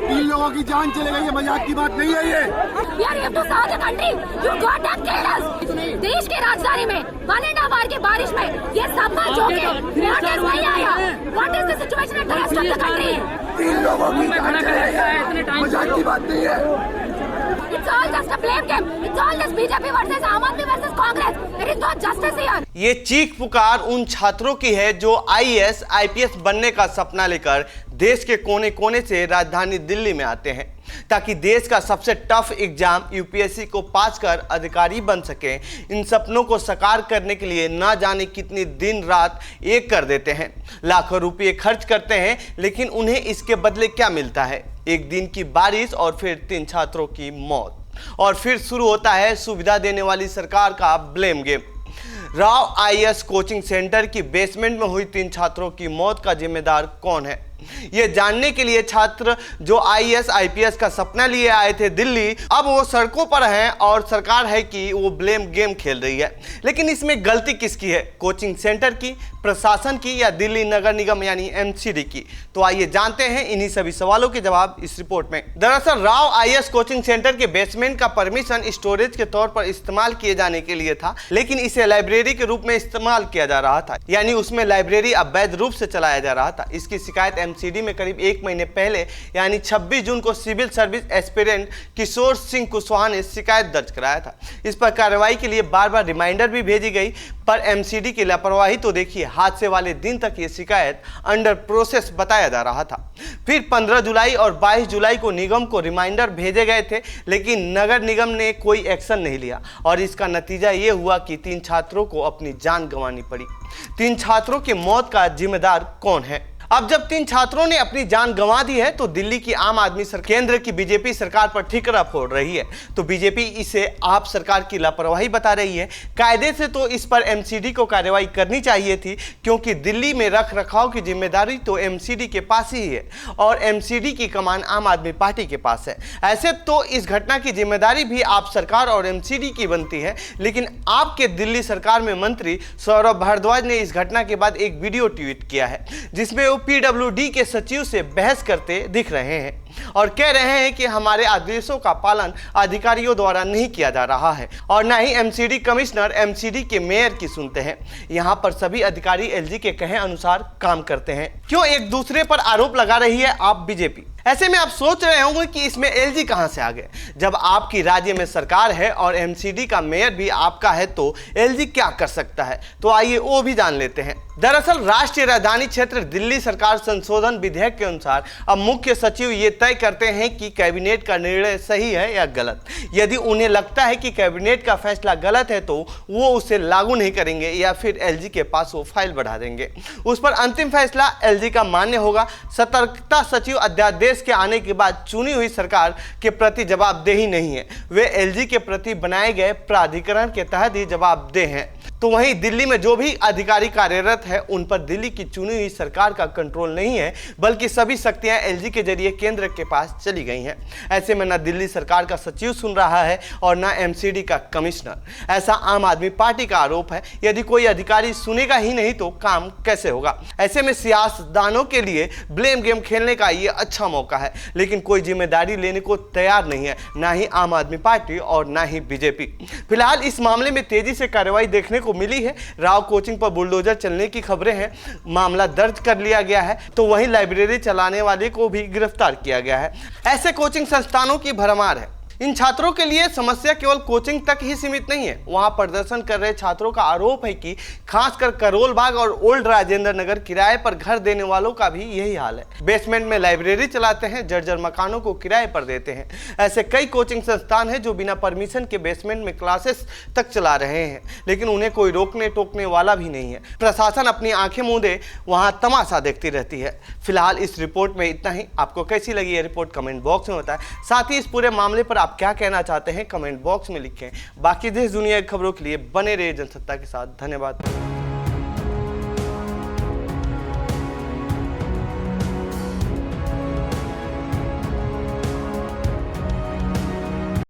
तीन लोगों की जान चले गई, ये मजाक की बात नहीं है ये। देश के राजधानी में 1.5 आवर की बारिश में ये सब कुछ हो गया। नहीं आया। What is the situation at the rest of the country? तीन लोगों की जान चले गई, मजाक की बात नहीं है। It's all just a blame game. It's all just BJP versus Aam Aadmi versus Congress. There is no justice here. ये चीख पुकार उन छात्रों की है जो IAS, IPS बनने का सपना लेकर देश के कोने कोने से राजधानी दिल्ली में आते हैं ताकि देश का सबसे टफ एग्जाम यूपीएससी को पास कर अधिकारी बन सके। इन सपनों को साकार करने के लिए ना जाने कितनी दिन रात एक कर देते हैं, लाखों रुपये खर्च करते हैं, लेकिन उन्हें इसके बदले क्या मिलता है? एक दिन की बारिश और फिर 3 छात्रों की मौत, और फिर शुरू होता है सुविधा देने वाली सरकार का blame game. Rao IAS coaching centre की बेसमेंट में हुई 3 छात्रों की मौत का जिम्मेदार कौन है? ये जानने के लिए छात्र जो IAS, IPS का सपना लिए आए थे दिल्ली, अब वो सड़कों पर हैं और सरकार है कि वो ब्लेम गेम खेल रही है। लेकिन इसमें गलती किसकी है? कोचिंग सेंटर की, प्रशासन की, या दिल्ली नगर निगम यानी MCD की? तो आइए जानते हैं इन्हीं सभी सवालों के जवाब इस रिपोर्ट में। दरअसल राव IAS कोचिंग सेंटर के बेसमेंट का परमिशन स्टोरेज के तौर पर इस्तेमाल किए जाने के लिए था, लेकिन इसे लाइब्रेरी के रूप में इस्तेमाल किया जा रहा था, यानी उसमें लाइब्रेरी अवैध रूप से चलाया जा रहा था। इसकी शिकायत MCD में करीब 1 महीने पहले यानी 26 जून को civil service aspirant Kishore Singh Kushwaha ने शिकायत दर्ज कराया था। इस पर कार्रवाई के लिए बार बार रिमाइंडर भी भेजी गई, पर MCD की लापरवाही तो देखिए, हादसे वाले दिन तक ये शिकायत अंडर प्रोसेस बताया जा रहा था। फिर 15 जुलाई और 22 जुलाई को निगम को रिमाइंडर भेजे गए थे, लेकिन नगर निगम ने कोई एक्शन नहीं लिया, और इसका नतीजा ये हुआ कि 3 छात्रों को अपनी जान गंवानी पड़ी। 3 छात्रों की मौत का जिम्मेदार कौन है? अब जब 3 छात्रों ने अपनी जान गंवा दी है तो दिल्ली की आम आदमी सरकार, केंद्र की बीजेपी सरकार पर ठिकरा फोड़ रही है। तो बीजेपी इसे आप सरकार की लापरवाही बता रही है। कायदे से तो इस पर MCD को कार्रवाई करनी चाहिए थी, क्योंकि दिल्ली में रख रखाव की जिम्मेदारी तो MCD के पास ही है और MCD की कमान आम आदमी पार्टी के पास है। ऐसे तो इस घटना की जिम्मेदारी भी आप सरकार और MCD की बनती है, लेकिन आपके दिल्ली सरकार में मंत्री सौरभ भारद्वाज ने इस घटना के बाद एक वीडियो ट्वीट किया है, जिसमें वो PWD के सचिव से बहस करते दिख रहे हैं और कह रहे हैं कि हमारे आदेशों का पालन अधिकारियों द्वारा नहीं किया जा रहा है, और ना ही MCD कमिश्नर MCD के मेयर की सुनते हैं। यहाँ पर सभी अधिकारी LG के कहे अनुसार काम करते हैं। क्यों एक दूसरे पर आरोप लगा रही है आप बीजेपी? ऐसे में आप सोच रहे होंगे कि इसमें LG कहां से आ गए। जब आपकी राज्य में सरकार है और MCD का मेयर भी आपका है तो LG क्या कर सकता है? तो आइए वो भी जान लेते हैं। दरअसल राष्ट्रीय राजधानी क्षेत्र दिल्ली सरकार संशोधन विधेयक के अनुसार अब मुख्य सचिव ये तय करते हैं कि कैबिनेट का निर्णय सही है या गलत। यदि उन्हें लगता है कि कैबिनेट का फैसला गलत है तो वो उसे लागू नहीं करेंगे या फिर LG के पास वो फाइल बढ़ा देंगे। उस पर अंतिम फैसला LG का मान्य होगा। सतर्कता सचिव अध्यादेश के आने के बाद चुनी हुई सरकार के प्रति जवाबदेही नहीं है, वे LG के प्रति बनाए गए प्राधिकरण के तहत ही जवाबदेह हैं। तो वहीं दिल्ली में जो भी अधिकारी कार्यरत है उन पर दिल्ली की चुनी हुई सरकार का कंट्रोल नहीं है, बल्कि सभी शक्तियां LG के जरिए केंद्र के पास चली गई हैं। ऐसे में न दिल्ली सरकार का सचिव सुन रहा है और न MCD का कमिश्नर। ऐसा आम आदमी पार्टी का आरोप है। यदि कोई अधिकारी सुनेगा ही नहीं तो काम कैसे होगा? ऐसे में सियासतदानों के लिए ब्लेम गेम खेलने का ये अच्छा मौका है, लेकिन कोई जिम्मेदारी लेने को तैयार नहीं है, ना ही आम आदमी पार्टी और ना ही बीजेपी। फिलहाल इस मामले में तेजी से कार्रवाई देखने को मिली है। राव कोचिंग पर बुलडोजर चलने की खबरें हैं, मामला दर्ज कर लिया गया है। तो वहीं लाइब्रेरी चलाने वाले को भी गिरफ्तार किया गया है। ऐसे कोचिंग संस्थानों की भरमार है। इन छात्रों के लिए समस्या केवल कोचिंग तक ही सीमित नहीं है। वहां प्रदर्शन कर रहे छात्रों का आरोप है कि खासकर करोल बाग और ओल्ड राजेंद्र नगर किराए पर घर देने वालों का भी यही हाल है। बेसमेंट में लाइब्रेरी चलाते हैं, जर्जर मकानों को किराए पर देते हैं। ऐसे कई कोचिंग संस्थान हैं जो बिना परमिशन के बेसमेंट में क्लासेस तक चला रहे हैं, लेकिन उन्हें कोई रोकने टोकने वाला भी नहीं है। प्रशासन अपनी आंखें मूंदे वहां तमाशा देखती रहती है। फिलहाल इस रिपोर्ट में इतना ही। आपको कैसी लगी ये रिपोर्ट कमेंट बॉक्स में बताएं। साथ ही इस पूरे मामले पर क्या कहना चाहते हैं कमेंट बॉक्स में लिखें। बाकी देश दुनिया की खबरों के लिए बने रहिए जनसत्ता के साथ। धन्यवाद।